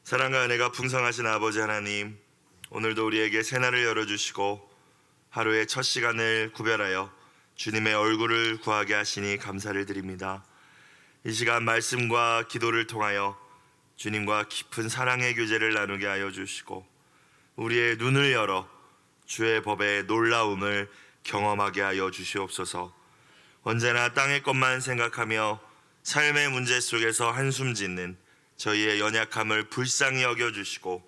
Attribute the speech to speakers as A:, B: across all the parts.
A: 사랑과 은혜가 풍성하신 아버지 하나님, 오늘도 우리에게 새날을 열어주시고 하루의 첫 시간을 구별하여 주님의 얼굴을 구하게 하시니 감사를 드립니다. 이 시간 말씀과 기도를 통하여 주님과 깊은 사랑의 교제를 나누게 하여 주시고 우리의 눈을 열어 주의 법의 놀라움을 경험하게 하여 주시옵소서. 언제나 땅의 것만 생각하며 삶의 문제 속에서 한숨 짓는 저희의 연약함을 불쌍히 여겨주시고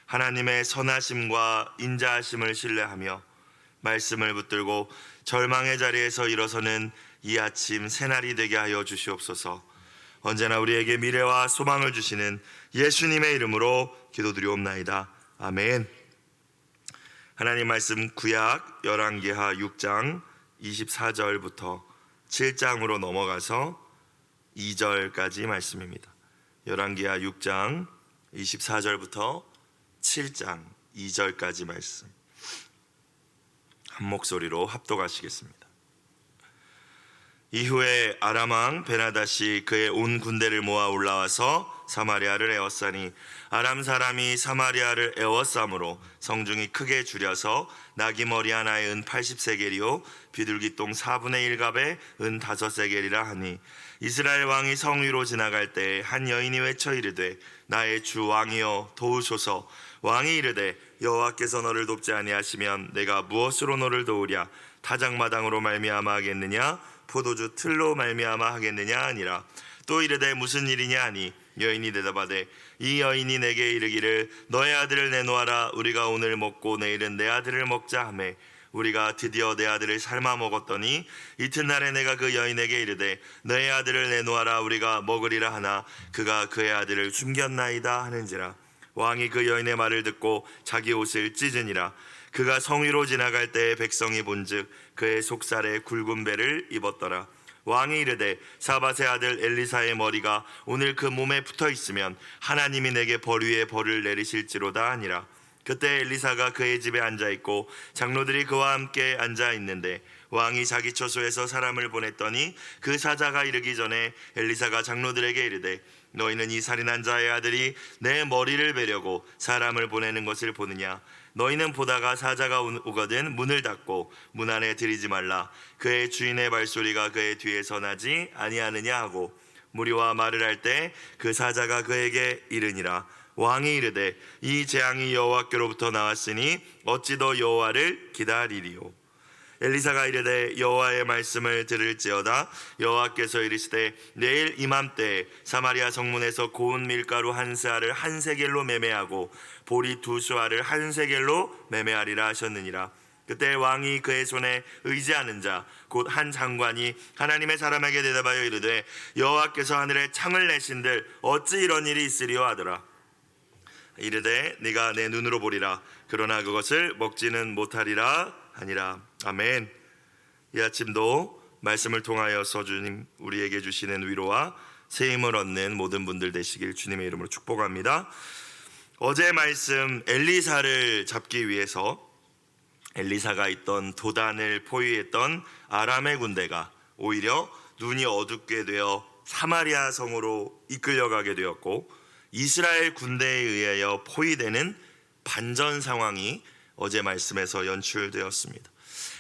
A: 하나님의 선하심과 인자하심을 신뢰하며 말씀을 붙들고 절망의 자리에서 일어서는 이 아침 새날이 되게 하여 주시옵소서. 언제나 우리에게 미래와 소망을 주시는 예수님의 이름으로 기도드리옵나이다. 아멘. 하나님 말씀 구약 열왕기하 6장 24절부터 7장으로 넘어가서 2절까지 말씀입니다. 열왕기하 6장 24절부터 7장 2절까지 말씀 한 목소리로 합독하시겠습니다. 이후에 아람 왕 베나닷이 그의 온 군대를 모아 올라와서 사마리아를 에워싸니 아람 사람이 사마리아를 에워싸므로 성중이 크게 줄여서 나귀머리 하나에 은 80세겔이요 비둘기똥 4분의 1갑에 은 5세겔이라 하니 이스라엘 왕이 성 위로 지나갈 때 한 여인이 외쳐 이르되 나의 주 왕이여 도우소서. 왕이 이르되 여호와께서 너를 돕지 아니하시면 내가 무엇으로 너를 도우랴? 타작마당으로 말미암아 하겠느냐? 포도주 틀로 말미암아 하겠느냐 아니라. 또 이르되 무슨 일이냐 하니 여인이 대답하되 이 여인이 내게 이르기를 너의 아들을 내놓아라. 우리가 오늘 먹고 내일은 내 아들을 먹자 하매 우리가 드디어 내 아들을 삶아 먹었더니 이튿날에 내가 그 여인에게 이르되 너의 아들을 내놓아라. 우리가 먹으리라 하나 그가 그의 아들을 숨겼나이다 하는지라. 왕이 그 여인의 말을 듣고 자기 옷을 찢으니라. 그가 성 위로 지나갈 때에 백성이 본즉 그의 속살에 굵은 배를 입었더라. 왕이 이르되 사밧의 아들 엘리사의 머리가 오늘 그 몸에 붙어 있으면 하나님이 내게 벌 위에 벌을 내리실지로다 하니라. 그때 엘리사가 그의 집에 앉아 있고 장로들이 그와 함께 앉아 있는데 왕이 자기 처소에서 사람을 보냈더니 그 사자가 이르기 전에 엘리사가 장로들에게 이르되 너희는 이 살인한 자의 아들이 내 머리를 베려고 사람을 보내는 것을 보느냐? 너희는 보다가 사자가 오거든 문을 닫고 문 안에 들이지 말라. 그의 주인의 발소리가 그의 뒤에서 나지 아니하느냐 하고 무리와 말을 할 때 그 사자가 그에게 이르니라. 왕이 이르되 이 재앙이 여호와께로부터 나왔으니 어찌 더 여호와를 기다리리요? 엘리사가 이르되 여호와의 말씀을 들을지어다. 여호와께서 이르시되 내일 이맘때에 사마리아 성문에서 고운 밀가루 한 스아를 한 세겔로 매매하고 보리 2수아를 한 세겔로 매매하리라 하셨느니라. 그때 왕이 그의 손에 의지하는 자 곧 한 장관이 하나님의 사람에게 대답하여 이르되 여호와께서 하늘에 창을 내신들 어찌 이런 일이 있으리요 하더라. 이르되 네가 내 눈으로 보리라. 그러나 그것을 먹지는 못하리라 하니라. 아멘. 이 아침도 말씀을 통하여서 주님 우리에게 주시는 위로와 새 힘을 얻는 모든 분들 되시길 주님의 이름으로 축복합니다. 어제 말씀 엘리사를 잡기 위해서 엘리사가 있던 도단을 포위했던 아람의 군대가 오히려 눈이 어둡게 되어 사마리아 성으로 이끌려가게 되었고 이스라엘 군대에 의하여 포위되는 반전 상황이 어제 말씀에서 연출되었습니다.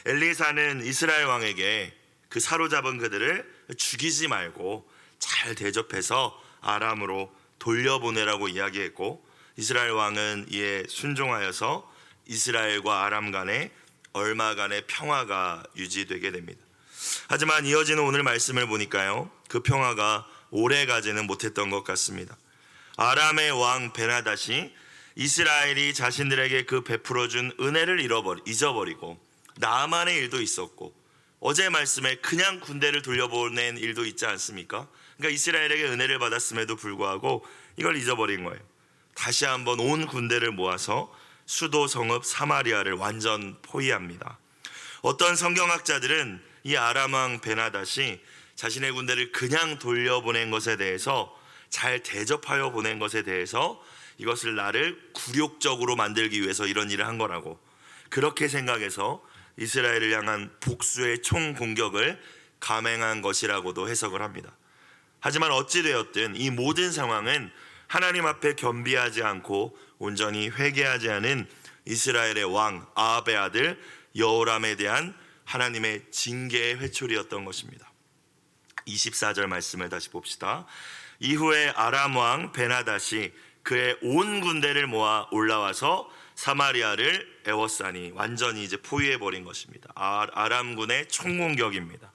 A: 엘리사는 이스라엘 왕에게 그 사로잡은 그들을 죽이지 말고 잘 대접해서 아람으로 돌려보내라고 이야기했고 이스라엘 왕은 이에 순종하여서 이스라엘과 아람 간에 얼마간의 평화가 유지되게 됩니다. 하지만 이어지는 오늘 말씀을 보니까요, 그 평화가 오래가지는 못했던 것 같습니다. 아람의 왕 베나닷이 이스라엘이 자신들에게 그 베풀어준 은혜를 잊어버리고 나아만의 일도 있었고 어제 말씀에 그냥 군대를 돌려보낸 일도 있지 않습니까? 그러니까 이스라엘에게 은혜를 받았음에도 불구하고 이걸 잊어버린 거예요. 다시 한번 온 군대를 모아서 수도 성읍 사마리아를 완전 포위합니다. 어떤 성경학자들은 이 아람 왕 베나닷이 자신의 군대를 그냥 돌려보낸 것에 대해서 잘 대접하여 보낸 것에 대해서 이것을 나를 굴욕적으로 만들기 위해서 이런 일을 한 거라고 그렇게 생각해서 이스라엘을 향한 복수의 총공격을 감행한 것이라고도 해석을 합니다. 하지만 어찌되었든 이 모든 상황은 하나님 앞에 겸비하지 않고 온전히 회개하지 않은 이스라엘의 왕 아합의 아들 여호람에 대한 하나님의 징계의 회초리였던 것입니다. 24절 말씀을 다시 봅시다. 이후에 아람 왕 베나닷이 그의 온 군대를 모아 올라와서 사마리아를 에워싸니, 완전히 이제 포위해버린 것입니다. 아람군의 총공격입니다.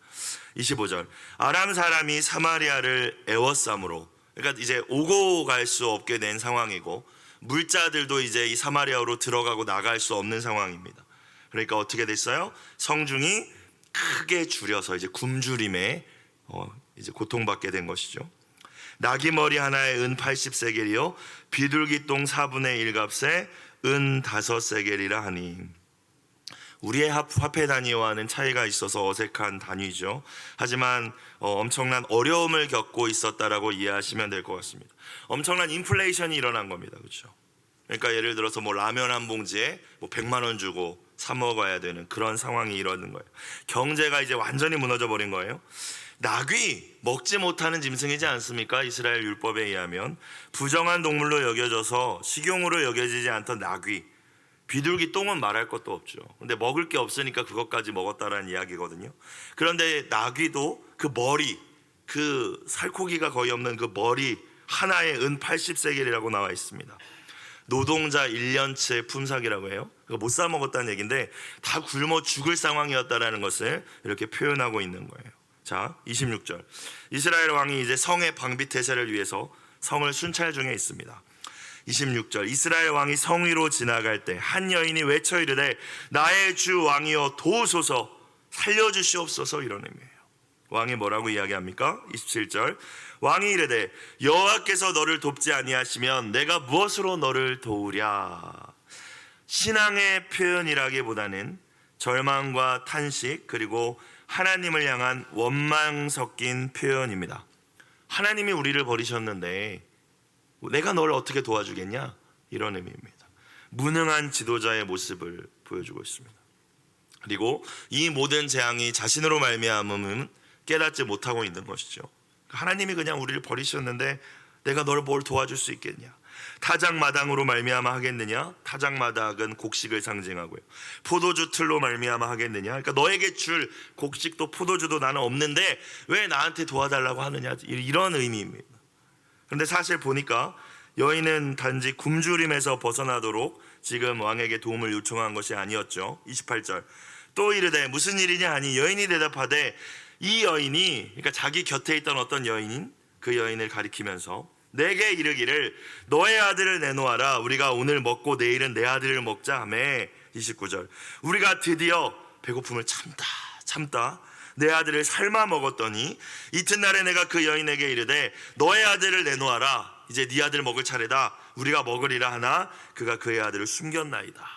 A: 25절, 아람 사람이 사마리아를 에워싸므로, 그러니까 이제 오고 갈 수 없게 된 상황이고 물자들도 이제 이 사마리아로 들어가고 나갈 수 없는 상황입니다. 그러니까 어떻게 됐어요? 성중이 크게 줄여서 이제 굶주림에 이제 고통받게 된 것이죠. 나귀 머리 하나에 은 80세겔이요 비둘기 똥 4분의 1 값에 은 5세겔이라 하니, 우리의 화폐 단위와는 차이가 있어서 어색한 단위죠. 하지만 엄청난 어려움을 겪고 있었다라고 이해하시면 될 것 같습니다. 엄청난 인플레이션이 일어난 겁니다. 그렇죠? 그러니까 예를 들어서 뭐 라면 한 봉지에 뭐 100만 원 주고 사 먹어야 되는 그런 상황이 일어나는 거예요. 경제가 이제 완전히 무너져 버린 거예요. 나귀, 먹지 못하는 짐승이지 않습니까? 이스라엘 율법에 의하면 부정한 동물로 여겨져서 식용으로 여겨지지 않던 나귀, 비둘기 똥은 말할 것도 없죠. 근데 먹을 게 없으니까 그것까지 먹었다라는 이야기거든요. 그런데 나귀도 그 머리, 그 살코기가 거의 없는 그 머리 하나에 은 80세겔이라고 나와 있습니다. 노동자 1년치의 품삯이라고 해요. 못 사 먹었다는 얘기인데 다 굶어 죽을 상황이었다라는 것을 이렇게 표현하고 있는 거예요. 자, 26절, 이스라엘 왕이 이제 성의 방비 태세를 위해서 성을 순찰 중에 있습니다. 26절, 이스라엘 왕이 성 위로 지나갈 때 한 여인이 외쳐 이르되 나의 주 왕이여 도우소서, 살려주시옵소서, 이런 의미예요. 왕이 뭐라고 이야기합니까? 27절, 왕이 이르되 여호와께서 너를 돕지 아니하시면 내가 무엇으로 너를 도우랴. 신앙의 표현이라기보다는 절망과 탄식, 그리고 하나님을 향한 원망 섞인 표현입니다. 하나님이 우리를 버리셨는데 내가 너를 어떻게 도와주겠냐, 이런 의미입니다. 무능한 지도자의 모습을 보여주고 있습니다. 그리고 이 모든 재앙이 자신으로 말미암음은 깨닫지 못하고 있는 것이죠. 하나님이 그냥 우리를 버리셨는데 내가 너를 뭘 도와줄 수 있겠냐. 타작마당으로 말미암아 하겠느냐? 타작마당은 곡식을 상징하고요. 포도주 틀로 말미암아 하겠느냐? 그러니까 너에게 줄 곡식도 포도주도 나는 없는데 왜 나한테 도와달라고 하느냐, 이런 의미입니다. 그런데 사실 보니까 여인은 단지 굶주림에서 벗어나도록 지금 왕에게 도움을 요청한 것이 아니었죠. 28절, 또 이르되 무슨 일이냐 하니 여인이 대답하되, 이 여인이, 그러니까 자기 곁에 있던 어떤 여인인 그 여인을 가리키면서 내게 이르기를 너의 아들을 내놓아라, 우리가 오늘 먹고 내일은 내 아들을 먹자 하며. 29절, 우리가 드디어 배고픔을 참다 내 아들을 삶아 먹었더니 이튿날에 내가 그 여인에게 이르되 너의 아들을 내놓아라, 이제 네 아들 먹을 차례다, 우리가 먹으리라 하나 그가 그의 아들을 숨겼나이다.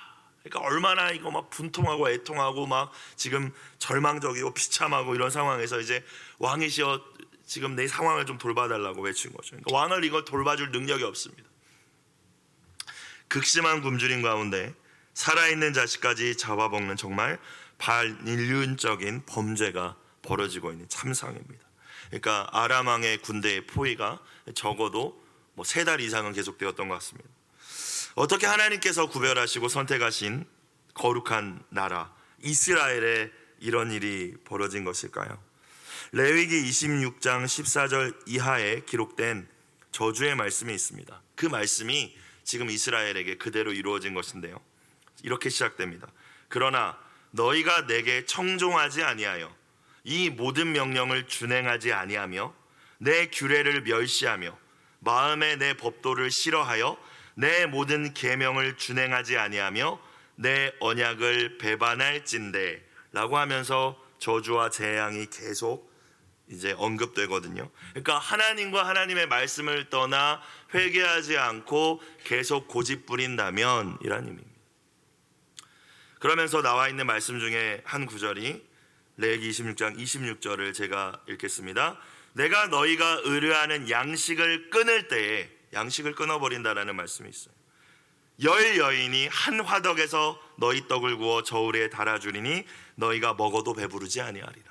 A: 그러니까 얼마나 이거 막 분통하고 애통하고 막 지금 절망적이고 비참하고 이런 상황에서 이제 왕이시여 지금 내 상황을 좀 돌봐달라고 외친 거죠. 그러니까 왕을 이걸 돌봐줄 능력이 없습니다. 극심한 굶주림 가운데 살아있는 자식까지 잡아먹는 정말 반인륜적인 범죄가 벌어지고 있는 참상입니다. 그러니까 아람 왕의 군대의 포위가 적어도 3달 이상은 계속되었던 것 같습니다. 어떻게 하나님께서 구별하시고 선택하신 거룩한 나라 이스라엘에 이런 일이 벌어진 것일까요? 레위기 26장 14절 이하에 기록된 저주의 말씀이 있습니다. 그 말씀이 지금 이스라엘에게 그대로 이루어진 것인데요, 이렇게 시작됩니다. 그러나 너희가 내게 청종하지 아니하여 이 모든 명령을 준행하지 아니하며 내 규례를 멸시하며 마음에 내 법도를 싫어하여 내 모든 계명을 준행하지 아니하며 내 언약을 배반할진대 라고 하면서 저주와 재앙이 계속 이제 언급되거든요. 그러니까 하나님과 하나님의 말씀을 떠나 회개하지 않고 계속 고집부린다면 이란 의미입니다. 그러면서 나와 있는 말씀 중에 한 구절이 레위기 26장 26절을 제가 읽겠습니다. 내가 너희가 의뢰하는 양식을 끊을 때에, 양식을 끊어버린다라는 말씀이 있어요. 10 여인이 한 화덕에서 너희 떡을 구워 저울에 달아주리니 너희가 먹어도 배부르지 아니하리라.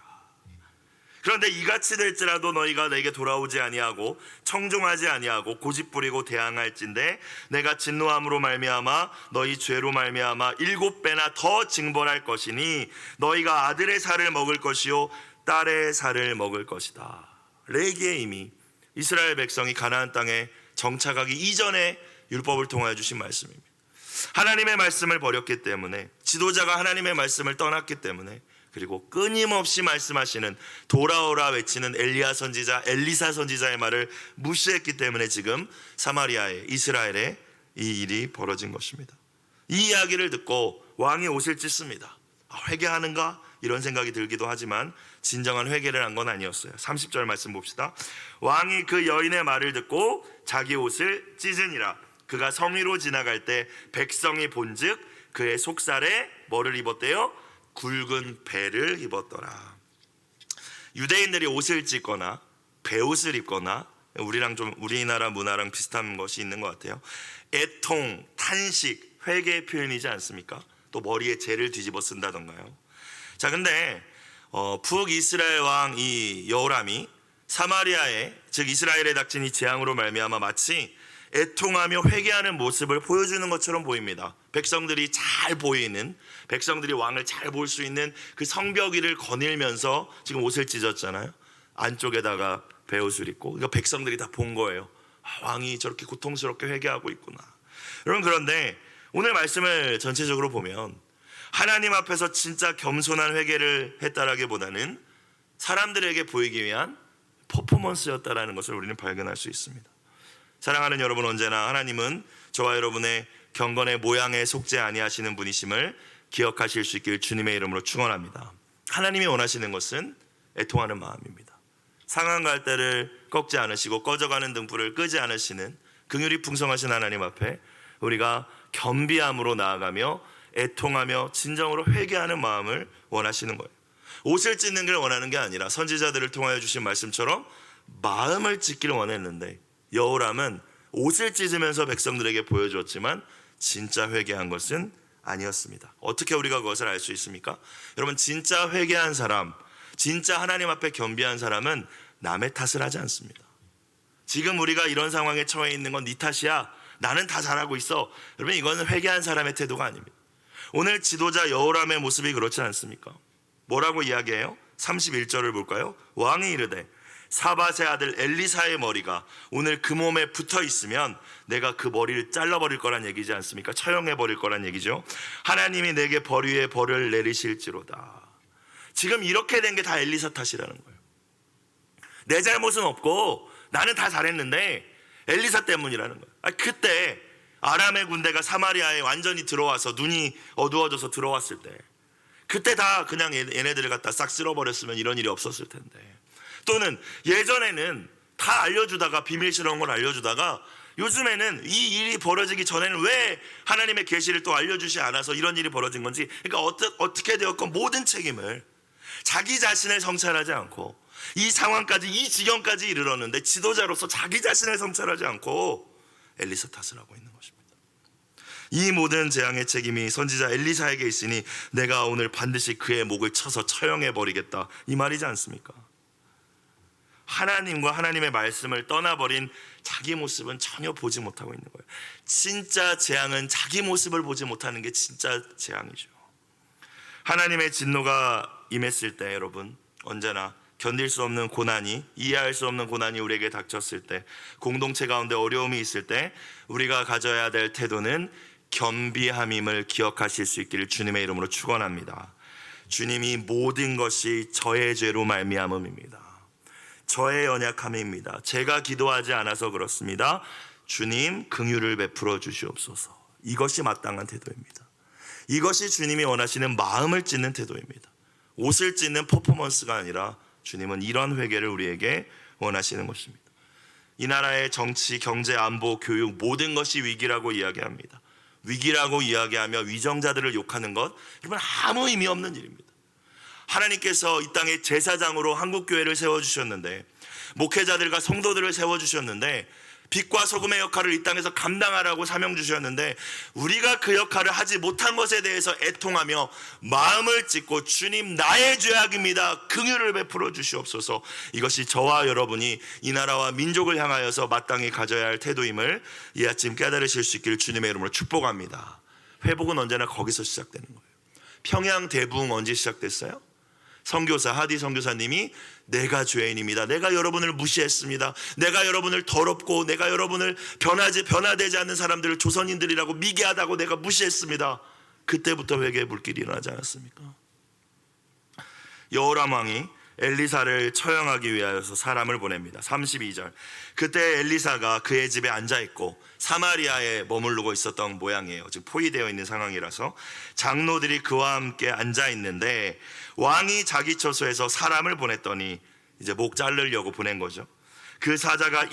A: 그런데 이같이 될지라도 너희가 내게 돌아오지 아니하고 청종하지 아니하고 고집부리고 대항할진대 내가 진노함으로 말미암아 너희 죄로 말미암아 7배나 더 징벌할 것이니 너희가 아들의 살을 먹을 것이요 딸의 살을 먹을 것이다. 레기에 이미 이스라엘 백성이 가나안 땅에 정착하기 이전에 율법을 통하여 주신 말씀입니다. 하나님의 말씀을 버렸기 때문에, 지도자가 하나님의 말씀을 떠났기 때문에, 그리고 끊임없이 말씀하시는 돌아오라 외치는 엘리야 선지자, 엘리사 선지자의 말을 무시했기 때문에 지금 사마리아에, 이스라엘에 이 일이 벌어진 것입니다. 이 이야기를 듣고 왕이 옷을 찢습니다. 회개하는가? 이런 생각이 들기도 하지만 진정한 회개를 한 건 아니었어요. 30절 말씀 봅시다. 왕이 그 여인의 말을 듣고 자기 옷을 찢으니라. 그가 성 위로 지나갈 때 백성이 본즉 그의 속살에 뭐를 입었대요? 굵은 배를 입었더라. 유대인들이 옷을 찢거나 배옷을 입거나 우리랑 좀 우리나라 문화랑 비슷한 것이 있는 것 같아요. 애통, 탄식, 회개의 표현이지 않습니까? 또 머리에 재를 뒤집어 쓴다던가요. 자, 근데 북이스라엘 왕 이 여호람이 사마리아에, 즉 이스라엘에 닥친 이 재앙으로 말미암아 마치 애통하며 회개하는 모습을 보여주는 것처럼 보입니다. 백성들이 잘 보이는, 백성들이 왕을 잘 볼 수 있는 그 성벽 위를 거닐면서 지금 옷을 찢었잖아요. 안쪽에다가 베옷을 입고. 그러니까 백성들이 다 본 거예요. 왕이 저렇게 고통스럽게 회개하고 있구나. 여러분, 그런데 오늘 말씀을 전체적으로 보면 하나님 앞에서 진짜 겸손한 회개를 했다라기보다는 사람들에게 보이기 위한 퍼포먼스였다라는 것을 우리는 발견할 수 있습니다. 사랑하는 여러분, 언제나 하나님은 저와 여러분의 경건의 모양에 속지 아니하시는 분이심을 기억하실 수 있길 주님의 이름으로 축원합니다. 하나님이 원하시는 것은 애통하는 마음입니다. 상한 갈대를 꺾지 않으시고 꺼져가는 등불을 끄지 않으시는 긍휼이 풍성하신 하나님 앞에 우리가 겸비함으로 나아가며 애통하며 진정으로 회개하는 마음을 원하시는 거예요. 옷을 찢는 걸 원하는 게 아니라 선지자들을 통하여 주신 말씀처럼 마음을 찢기를 원했는데, 여호람은 옷을 찢으면서 백성들에게 보여주었지만 진짜 회개한 것은 아니었습니다. 어떻게 우리가 그것을 알 수 있습니까? 여러분, 진짜 회개한 사람, 진짜 하나님 앞에 겸비한 사람은 남의 탓을 하지 않습니다. 지금 우리가 이런 상황에 처해 있는 건 네 탓이야, 나는 다 잘하고 있어. 여러분, 이거는 회개한 사람의 태도가 아닙니다. 오늘 지도자 여호람의 모습이 그렇지 않습니까? 뭐라고 이야기해요? 31절을 볼까요? 왕이 이르되 사밧의 아들 엘리사의 머리가 오늘 그 몸에 붙어 있으면 내가 그 머리를 잘라버릴 거란 얘기지 않습니까? 처형해버릴 거란 얘기죠. 하나님이 내게 벌 위에 벌을 내리실지로다. 지금 이렇게 된 게 다 엘리사 탓이라는 거예요. 내 잘못은 없고 나는 다 잘했는데 엘리사 때문이라는 거예요. 그때 아람의 군대가 사마리아에 완전히 들어와서 눈이 어두워져서 들어왔을 때, 그때 다 그냥 얘네들을 갖다 싹 쓸어버렸으면 이런 일이 없었을 텐데, 또는 예전에는 다 알려주다가, 비밀스러운 걸 알려주다가 요즘에는 이 일이 벌어지기 전에는 왜 하나님의 계시를 또 알려주지 않아서 이런 일이 벌어진 건지, 그러니까 어떻게 되었건 모든 책임을 자기 자신을 성찰하지 않고 이 상황까지, 이 지경까지 이르렀는데 지도자로서 자기 자신을 성찰하지 않고 엘리사 탓을 하고 있는 것입니다. 이 모든 재앙의 책임이 선지자 엘리사에게 있으니 내가 오늘 반드시 그의 목을 쳐서 처형해버리겠다, 이 말이지 않습니까? 하나님과 하나님의 말씀을 떠나버린 자기 모습은 전혀 보지 못하고 있는 거예요. 진짜 재앙은 자기 모습을 보지 못하는 게 진짜 재앙이죠. 하나님의 진노가 임했을 때, 여러분, 언제나 견딜 수 없는 고난이, 이해할 수 없는 고난이 우리에게 닥쳤을 때, 공동체 가운데 어려움이 있을 때 우리가 가져야 될 태도는 겸비함임을 기억하실 수 있기를 주님의 이름으로 축원합니다. 주님이 모든 것이 저의 죄로 말미암음입니다. 저의 연약함입니다. 제가 기도하지 않아서 그렇습니다. 주님 긍휼을 베풀어 주시옵소서. 이것이 마땅한 태도입니다. 이것이 주님이 원하시는 마음을 찢는 태도입니다. 옷을 찢는 퍼포먼스가 아니라 주님은 이런 회개를 우리에게 원하시는 것입니다. 이 나라의 정치, 경제, 안보, 교육, 모든 것이 위기라고 이야기합니다. 위기라고 이야기하며 위정자들을 욕하는 것, 여러분, 아무 의미 없는 일입니다. 하나님께서 이 땅에 제사장으로 한국교회를 세워주셨는데, 목회자들과 성도들을 세워주셨는데 빛과 소금의 역할을 이 땅에서 감당하라고 사명 주셨는데 우리가 그 역할을 하지 못한 것에 대해서 애통하며 마음을 찢고 주님 나의 죄악입니다, 긍휼을 베풀어 주시옵소서. 이것이 저와 여러분이 이 나라와 민족을 향하여서 마땅히 가져야 할 태도임을 이 아침 깨달으실 수 있기를 주님의 이름으로 축복합니다. 회복은 언제나 거기서 시작되는 거예요. 평양 대부흥 언제 시작됐어요? 선교사 하디 선교사님이 내가 죄인입니다, 내가 여러분을 무시했습니다, 내가 여러분을 더럽고 내가 여러분을 변화되지 않는 사람들을 조선인들이라고 미개하다고 내가 무시했습니다. 그때부터 회개의 불길이 일어나지 않았습니까? 여호람 왕이 엘리사를 처형하기 위하여서 사람을 보냅니다. 32절. 그때 엘리사가 그의 집에 앉아있고 사마리아에 머무르고 있었던 모양이에요. 즉 포위되어 있는 상황이라서 장로들이 그와 함께 앉아있는데 왕이 자기 처소에서 사람을 보냈더니 이제 목 자르려고 보낸 거죠. 그 사자가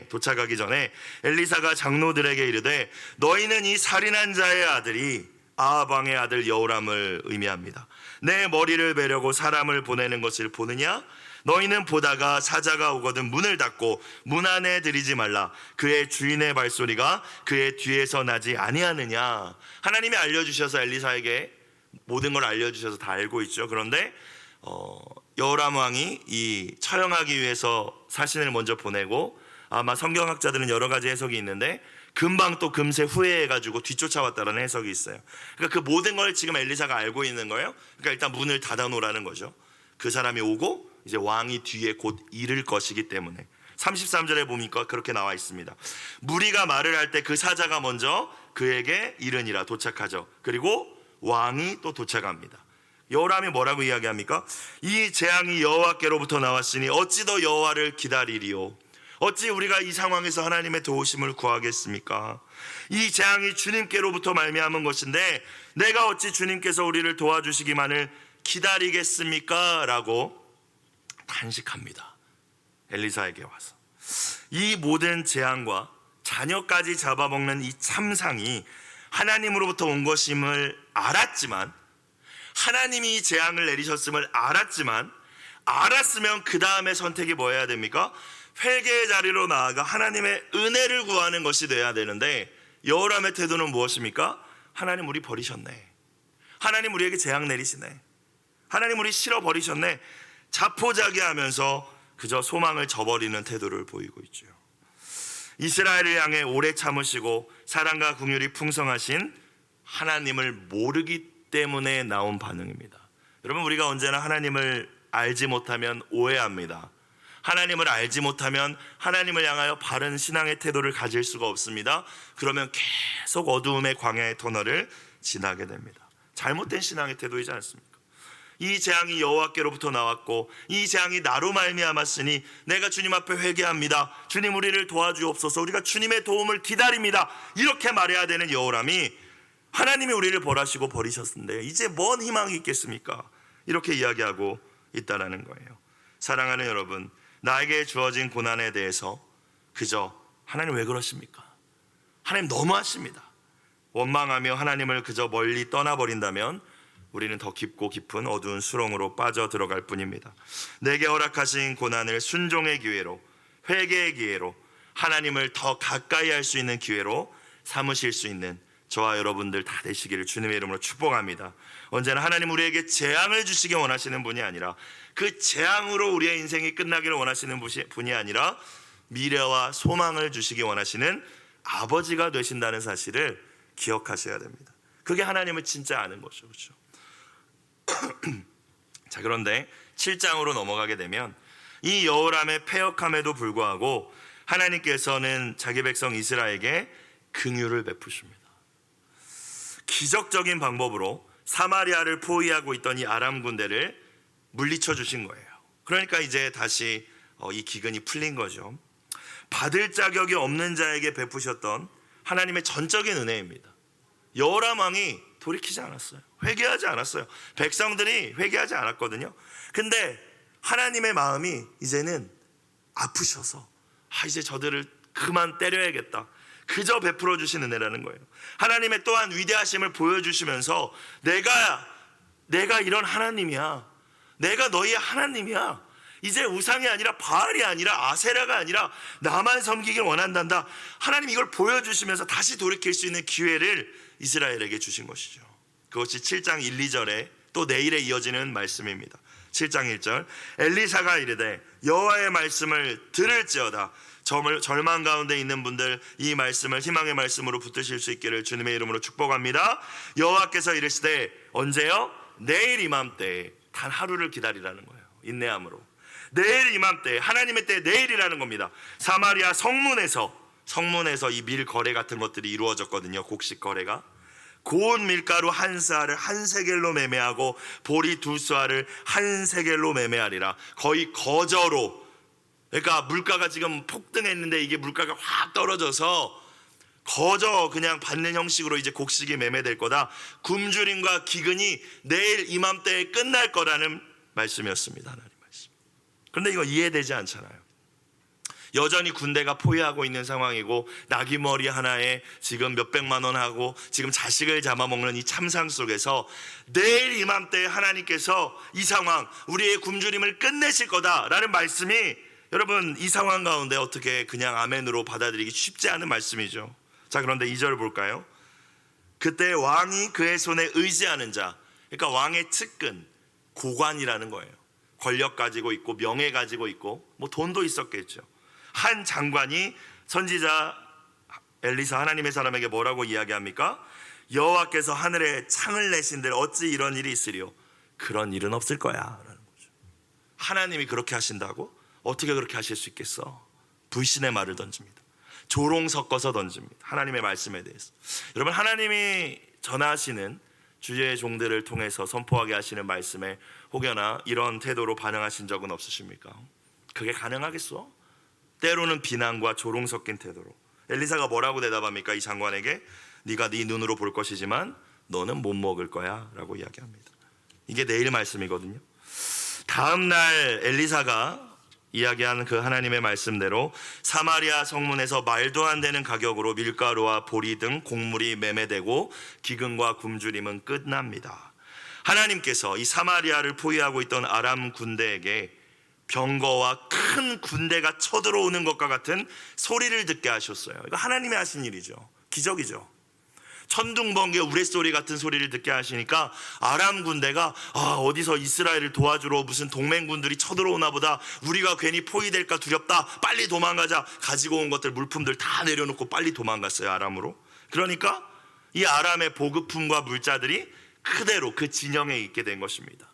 A: 도착하기 전에 엘리사가 장로들에게 이르되 너희는 이 살인한 자의 아들이 아합 왕의 아들 여호람을 의미합니다. 내 머리를 베려고 사람을 보내는 것을 보느냐? 너희는 보다가 사자가 오거든 문을 닫고 문 안에 들이지 말라. 그의 주인의 발소리가 그의 뒤에서 나지 아니하느냐. 하나님이 알려주셔서 엘리사에게 모든 걸 알려주셔서 다 알고 있죠. 그런데 여호람 왕이 이 처형하기 위해서 사신을 먼저 보내고, 아마 성경학자들은 여러 가지 해석이 있는데 금방 또 금세 후회해가지고 뒤쫓아왔다는 해석이 있어요. 그러니까 그 모든 걸 지금 엘리사가 알고 있는 거예요. 그러니까 일단 문을 닫아 놓으라는 거죠. 그 사람이 오고 이제 왕이 뒤에 곧 이를 것이기 때문에 33절에 보니까 그렇게 나와 있습니다. 무리가 말을 할 때 그 사자가 먼저 그에게 이르니라. 도착하죠. 그리고 왕이 또 도착합니다. 여호람이 뭐라고 이야기합니까? 이 재앙이 여호와께로부터 나왔으니 어찌 더 여호와를 기다리리요. 어찌 우리가 이 상황에서 하나님의 도우심을 구하겠습니까? 이 재앙이 주님께로부터 말미암은 것인데 내가 어찌 주님께서 우리를 도와주시기만을 기다리겠습니까? 라고 탄식합니다. 엘리사에게 와서 이 모든 재앙과 자녀까지 잡아먹는 이 참상이 하나님으로부터 온 것임을 알았지만, 하나님이 이 재앙을 내리셨음을 알았으면 그 다음에 선택이 뭐 해야 됩니까? 회개의 자리로 나아가 하나님의 은혜를 구하는 것이 돼야 되는데, 여호람의 태도는 무엇입니까? 하나님 우리 버리셨네, 하나님 우리에게 재앙 내리시네, 하나님 우리 싫어버리셨네, 자포자기하면서 그저 소망을 저버리는 태도를 보이고 있죠. 이스라엘을 향해 오래 참으시고 사랑과 긍휼이 풍성하신 하나님을 모르기 때문에 나온 반응입니다. 여러분, 우리가 언제나 하나님을 알지 못하면 오해합니다. 하나님을 알지 못하면 하나님을 향하여 바른 신앙의 태도를 가질 수가 없습니다. 그러면 계속 어두움의 광야의 터널을 지나게 됩니다. 잘못된 신앙의 태도이지 않습니까? 이 재앙이 여호와께로부터 나왔고 이 재앙이 나로 말미암았으니 내가 주님 앞에 회개합니다. 주님 우리를 도와주옵소서. 우리가 주님의 도움을 기다립니다. 이렇게 말해야 되는 여호람이 하나님이 우리를 벌하시고 버리셨는데 이제 뭔 희망이 있겠습니까? 이렇게 이야기하고 있다라는 거예요. 사랑하는 여러분, 나에게 주어진 고난에 대해서 그저 하나님 왜 그러십니까? 하나님 너무하십니다. 원망하며 하나님을 그저 멀리 떠나버린다면 우리는 더 깊고 깊은 어두운 수렁으로 빠져 들어갈 뿐입니다. 내게 허락하신 고난을 순종의 기회로, 회개의 기회로, 하나님을 더 가까이 할 수 있는 기회로 삼으실 수 있는 저와 여러분들 다 되시기를 주님의 이름으로 축복합니다. 언제나 하나님 우리에게 재앙을 주시기 원하시는 분이 아니라, 그 재앙으로 우리의 인생이 끝나기를 원하시는 분이 아니라 미래와 소망을 주시기 원하시는 아버지가 되신다는 사실을 기억하셔야 됩니다. 그게 하나님을 진짜 아는 거죠. 그렇죠? 자, 그런데 7장으로 넘어가게 되면 이 여호람의 패역함에도 불구하고 하나님께서는 자기 백성 이스라엘에게 긍휼을 베푸십니다. 기적적인 방법으로 사마리아를 포위하고 있던 이 아람 군대를 물리쳐 주신 거예요. 그러니까 이제 다시 이 기근이 풀린 거죠. 받을 자격이 없는 자에게 베푸셨던 하나님의 전적인 은혜입니다. 여호람 왕이 돌이키지 않았어요. 회개하지 않았어요. 백성들이 회개하지 않았거든요. 근데 하나님의 마음이 이제는 아프셔서 이제 저들을 그만 때려야겠다, 그저 베풀어 주신 은혜라는 거예요. 하나님의 또한 위대하심을 보여주시면서 내가 이런 하나님이야, 내가 너희의 하나님이야, 이제 우상이 아니라 바알이 아니라 아세라가 아니라 나만 섬기길 원한단다. 하나님 이걸 보여주시면서 다시 돌이킬 수 있는 기회를 이스라엘에게 주신 것이죠. 그것이 7장 1, 2절에 또 내일에 이어지는 말씀입니다. 7장 1절 엘리사가 이르되 여호와의 말씀을 들을지어다. 절망 가운데 있는 분들 이 말씀을 희망의 말씀으로 붙드실 수 있기를 주님의 이름으로 축복합니다. 여호와께서 이르시되 언제요? 내일 이맘때 단 하루를 기다리라는 거예요. 인내함으로 내일 이맘때, 하나님의 때 내일이라는 겁니다. 사마리아 성문에서 이 밀 거래 같은 것들이 이루어졌거든요. 곡식 거래가 고운 밀가루 한 쌀을 한 세겔로 매매하고 보리 두 쌀을 한 세겔로 매매하리라. 거의 거저로, 그러니까 물가가 지금 폭등했는데 이게 물가가 확 떨어져서 거저 그냥 받는 형식으로 이제 곡식이 매매될 거다. 굶주림과 기근이 내일 이맘때에 끝날 거라는 말씀이었습니다. 하나님 말씀. 그런데 이거 이해되지 않잖아요. 여전히 군대가 포위하고 있는 상황이고 나귀머리 하나에 지금 몇백만 원 하고 지금 자식을 잡아먹는 이 참상 속에서 내일 이맘때 하나님께서 이 상황, 우리의 굶주림을 끝내실 거다라는 말씀이 여러분 이 상황 가운데 어떻게 그냥 아멘으로 받아들이기 쉽지 않은 말씀이죠. 자, 그런데 2절 볼까요? 그때 왕이 그의 손에 의지하는 자, 그러니까 왕의 측근, 고관이라는 거예요. 권력 가지고 있고 명예 가지고 있고 뭐 돈도 있었겠죠. 한 장관이 선지자 엘리사 하나님의 사람에게 뭐라고 이야기합니까? 여호와께서 하늘에 창을 내신들 어찌 이런 일이 있으리요? 그런 일은 없을 거야 라는 거죠. 하나님이 그렇게 하신다고? 어떻게 그렇게 하실 수 있겠어? 불신의 말을 던집니다. 조롱 섞어서 던집니다. 하나님의 말씀에 대해서. 여러분, 하나님이 전하시는 주의 종들을 통해서 선포하게 하시는 말씀에 혹여나 이런 태도로 반응하신 적은 없으십니까? 그게 가능하겠어? 때로는 비난과 조롱 섞인 태도로. 엘리사가 뭐라고 대답합니까? 이 장관에게 네가 네 눈으로 볼 것이지만 너는 못 먹을 거야 라고 이야기합니다. 이게 내일 말씀이거든요. 다음 날 엘리사가 이야기한 그 하나님의 말씀대로 사마리아 성문에서 말도 안 되는 가격으로 밀가루와 보리 등 곡물이 매매되고 기근과 굶주림은 끝납니다. 하나님께서 이 사마리아를 포위하고 있던 아람 군대에게 병거와 큰 군대가 쳐들어오는 것과 같은 소리를 듣게 하셨어요. 이거 하나님이 하신 일이죠. 기적이죠. 천둥번개 우레소리 같은 소리를 듣게 하시니까 아람 군대가 어디서 이스라엘을 도와주러 무슨 동맹군들이 쳐들어오나 보다, 우리가 괜히 포위될까 두렵다, 빨리 도망가자. 가지고 온 것들 물품들 다 내려놓고 빨리 도망갔어요. 아람으로. 그러니까 이 아람의 보급품과 물자들이 그대로 그 진영에 있게 된 것입니다.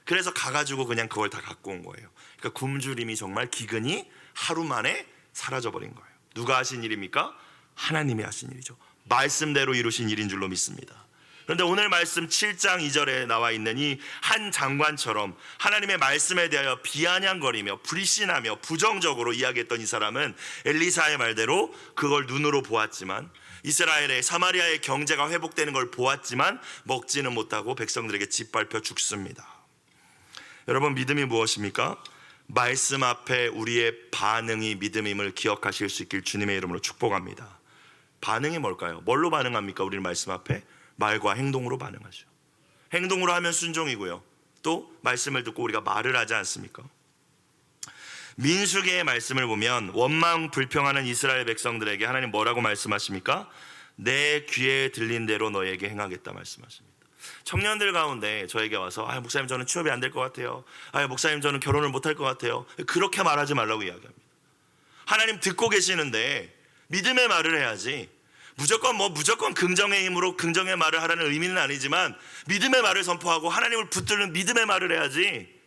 A: 그래서 가가지고 그냥 그걸 다 갖고 온 거예요. 그러니까 굶주림이 정말 기근이 하루 만에 사라져버린 거예요. 누가 하신 일입니까? 하나님이 하신 일이죠. 말씀대로 이루신 일인 줄로 믿습니다. 그런데 오늘 말씀 7장 2절에 나와 있는 이 한 장관처럼 하나님의 말씀에 대하여 비아냥거리며 불신하며 부정적으로 이야기했던 이 사람은 엘리사의 말대로 그걸 눈으로 보았지만, 이스라엘의 사마리아의 경제가 회복되는 걸 보았지만 먹지는 못하고 백성들에게 짓밟혀 죽습니다. 여러분, 믿음이 무엇입니까? 말씀 앞에 우리의 반응이 믿음임을 기억하실 수 있길 주님의 이름으로 축복합니다. 반응이 뭘까요? 뭘로 반응합니까? 우리는 말씀 앞에 말과 행동으로 반응하죠. 행동으로 하면 순종이고요, 또 말씀을 듣고 우리가 말을 하지 않습니까? 민수기의 말씀을 보면 원망 불평하는 이스라엘 백성들에게 하나님 뭐라고 말씀하십니까? 내 귀에 들린 대로 너에게 행하겠다 말씀하십니다. 청년들 가운데 저에게 와서 목사님 저는 취업이 안 될 것 같아요, 목사님 저는 결혼을 못할 것 같아요, 그렇게 말하지 말라고 이야기합니다. 하나님 듣고 계시는데 믿음의 말을 해야지. 무조건 긍정의 힘으로 긍정의 말을 하라는 의미는 아니지만 믿음의 말을 선포하고 하나님을 붙드는 믿음의 말을 해야지.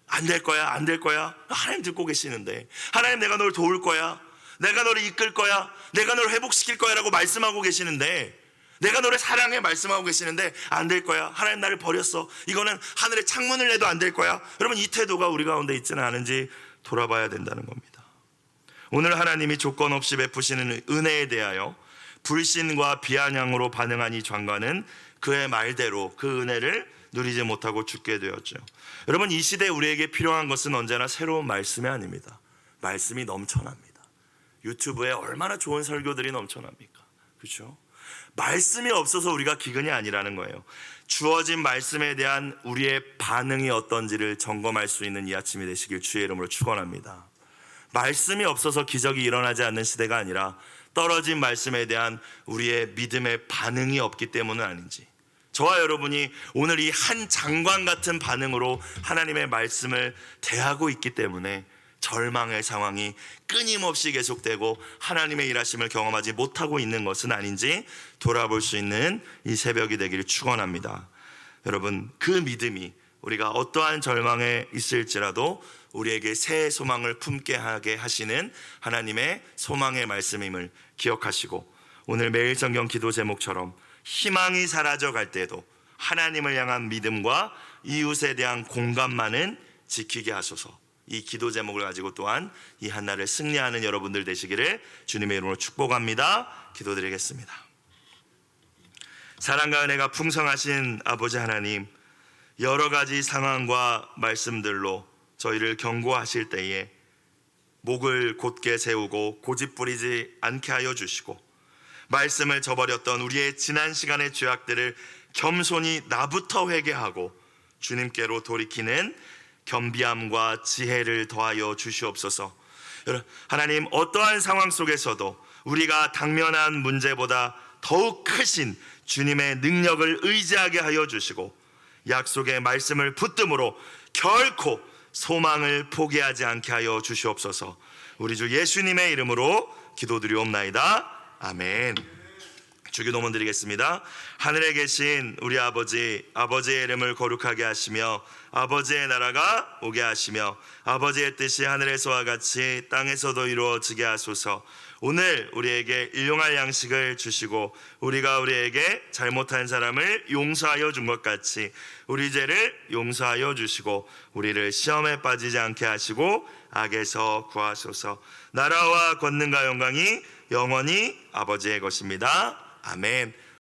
A: 안 될 거야, 안 될 거야. 하나님 듣고 계시는데, 하나님 내가 널 도울 거야, 내가 너를 이끌 거야, 내가 너를 회복시킬 거야 라고 말씀하고 계시는데, 내가 너를 사랑해 말씀하고 계시는데 안 될 거야, 하나님 나를 버렸어, 이거는 하늘에 창문을 내도 안 될 거야. 여러분, 이 태도가 우리 가운데 있지는 않은지 돌아봐야 된다는 겁니다. 오늘 하나님이 조건 없이 베푸시는 은혜에 대하여 불신과 비아냥으로 반응한 이 장관은 그의 말대로 그 은혜를 누리지 못하고 죽게 되었죠. 여러분, 이 시대에 우리에게 필요한 것은 언제나 새로운 말씀이 아닙니다. 말씀이 넘쳐납니다. 유튜브에 얼마나 좋은 설교들이 넘쳐납니까? 그렇죠? 말씀이 없어서 우리가 기근이 아니라는 거예요. 주어진 말씀에 대한 우리의 반응이 어떤지를 점검할 수 있는 이 아침이 되시길 주의 이름으로 축원합니다. 말씀이 없어서 기적이 일어나지 않는 시대가 아니라 떨어진 말씀에 대한 우리의 믿음의 반응이 없기 때문은 아닌지, 저와 여러분이 오늘 이 한 장관 같은 반응으로 하나님의 말씀을 대하고 있기 때문에 절망의 상황이 끊임없이 계속되고 하나님의 일하심을 경험하지 못하고 있는 것은 아닌지 돌아볼 수 있는 이 새벽이 되기를 축원합니다. 여러분, 그 믿음이 우리가 어떠한 절망에 있을지라도 우리에게 새 소망을 품게 하게 하시는 하나님의 소망의 말씀임을 기억하시고, 오늘 매일 성경 기도 제목처럼 희망이 사라져갈 때에도 하나님을 향한 믿음과 이웃에 대한 공감만은 지키게 하소서. 이 기도 제목을 가지고 또한 이 한날을 승리하는 여러분들 되시기를 주님의 이름으로 축복합니다. 기도드리겠습니다. 사랑과 은혜가 풍성하신 아버지 하나님, 여러 가지 상황과 말씀들로 저희를 경고하실 때에 목을 곧게 세우고 고집부리지 않게 하여 주시고, 말씀을 저버렸던 우리의 지난 시간의 죄악들을 겸손히 나부터 회개하고 주님께로 돌이키는 겸비함과 지혜를 더하여 주시옵소서. 하나님, 어떠한 상황 속에서도 우리가 당면한 문제보다 더욱 크신 주님의 능력을 의지하게 하여 주시고, 약속의 말씀을 붙듦으로 결코 소망을 포기하지 않게 하여 주시옵소서. 우리 주 예수님의 이름으로 기도드리옵나이다. 아멘. 주기도문 드리겠습니다. 하늘에 계신 우리 아버지, 아버지의 이름을 거룩하게 하시며 아버지의 나라가 오게 하시며 아버지의 뜻이 하늘에서와 같이 땅에서도 이루어지게 하소서. 오늘 우리에게 일용할 양식을 주시고 우리가 우리에게 잘못한 사람을 용서하여 준 것 같이 우리 죄를 용서하여 주시고 우리를 시험에 빠지지 않게 하시고 악에서 구하소서. 나라와 권능과 영광이 영원히 아버지의 것입니다. 아멘.